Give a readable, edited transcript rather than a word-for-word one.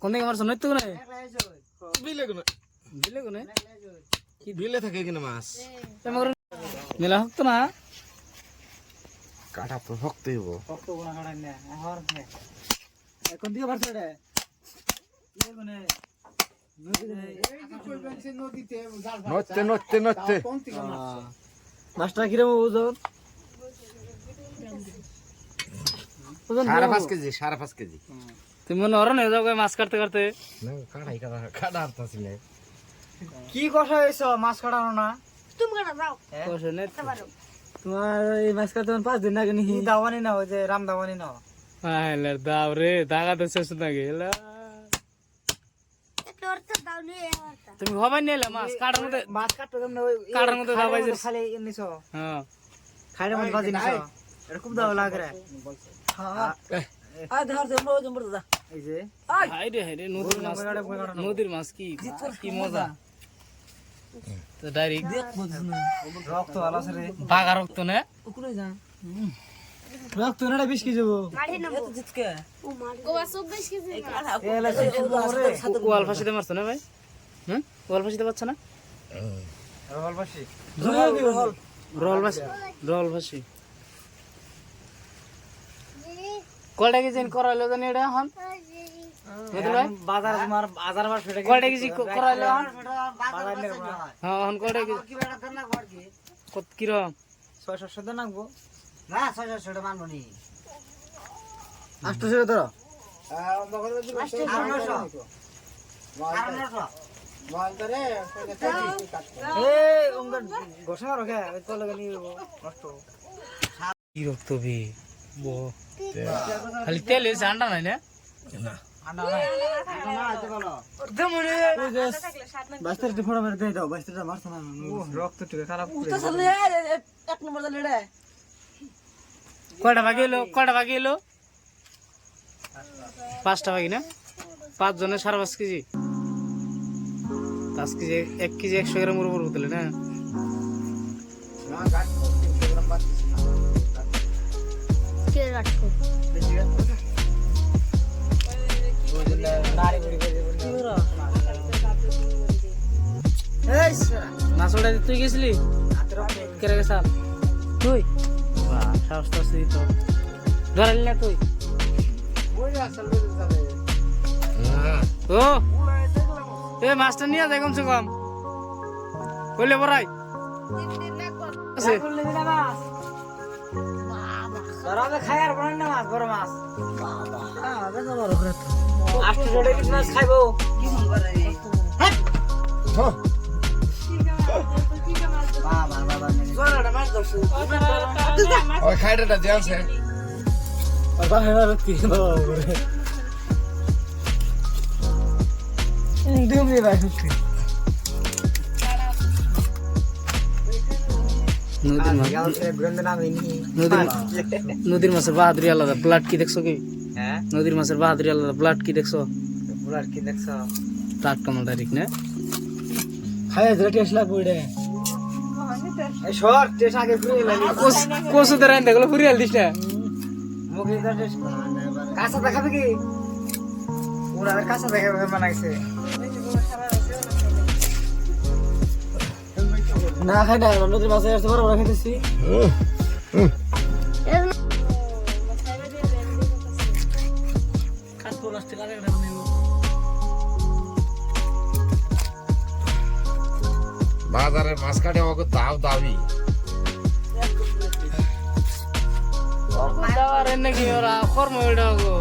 কোন দিকে মারছ নই তো না বিলে কোন দিলে কোনে কি বিলে থাকে কিনা মাছ মেলা হতো না কাটা তো শক্ত হইব কত গুণা কাটা না আমার কোন দিকে মারছ রে এই মানে নড়তে নড়তে নড়তে মাছটা কিরম ওজন ওজন 5.5 কেজি 5.5 কেজি তুমি মনে হরো না যাও মাছ কাটতে কাটতে না কাটাই কাটা আরতাছি না কি কথা হইছো মাছ কাটানো না তুমি কাটা দাও কইছো না পারো তোমার এই মাছ কাটতে 5 দিন লাগে নি দাওয়ানি না ওই যে রাম দাওয়ানি না আইলে দাও রে দাগা তো শেষ না গেলা তোর তো দাও নি এবারটা তুমি হবাই নিলে মাছ কাটার মধ্যে মাছ কাটতে তুমি ওই কাটার মধ্যে দাও বাইজে খালি নিছো হ্যাঁ খাইরে মধ্যে বাজি নিছো এটা খুব দাও লাগে রে হ্যাঁ আ ধর দে মোজ মোজ দা এই যে হাইরে নদীর মাছ কি মজা তো ডাইরেক্ট রক্ত আলাস রে বাগা রক্ত না উপরে যা রক্ত না 20 কেজি যাবো মারি না এত জিতকে ও মারি গোবা 24 কেজি এলা সে ওয়াল ফাসিতে মারছ না ভাই হুম ওয়াল ফাসিতে পাচ্ছ না রোল ফাসি রোল ফাসি কয়টা কেজি করাইলো জানি এটা এখন বাজার তোমার বাজার বার ফেটে কয়টা কেজি করাইলো বাজার নে হ্যাঁ এখন কয়টা কেজি কি বেটা দেন না কর কি কত কি রকম 600 দেন নাকবো না 600 মানবো নি 800 ধরো মগজ 800 বল করে এই ওঙ্গর গোসা রাখে ওই তো লাগে নি নষ্ট কি রক্ত বে বো খালি তেল এসে আন্ডা নাই না না আন্ডা নাই না আইতে বলো একদম রে বাস্তারটা ফড়া মেরে দেই দাও বাস্তারটা মারছ না রক্ত টিকে খারাপ করে তো চলে এক নম্বর দা লেড়ে কয়টা বাকি এলো 5টা বাকি না 5 জনের 5.5 কেজি 5 কেজি 1 কেজি 100 গ্রাম উপর বদলে না কে রাখো মাছটা তুই গেছিলি কেরে গেছাল তুই সাহস তো তো ধরালি না তুই ও এ মাছটা নিয়ে যায় কমসে কম কইলে বড়াই খায়ার বড় না মাছ বড় মাছ মাছ খাইবো ওই খাইটাটা যে আছে নদীর মাছের বাহাদুরি আলাদা ব্লাড কি দেখছো কি নদীর মাছের বাহাদুরি আলাদা ব্লাড কি দেখছো টাটকা মাল ডাইরেক্ট না খায় টেস্ট লাগবে ওইটা এই শর্ট টেস্ট আগে পুরি লাগে কোসু দরান দেখলো পুরি আল দিছটা মুখে দা টেস্ট কাঁচা দেখাবে কি ওরা কাঁচা দেখাবে বানাইছে না খাই না নদীর মাছে আসতে বড় বড় খাইতেছি বাজারের মাছ কাটে আমাকে দাও দাবি দাওয়ার নাকি ওরা কর্ম এটা গো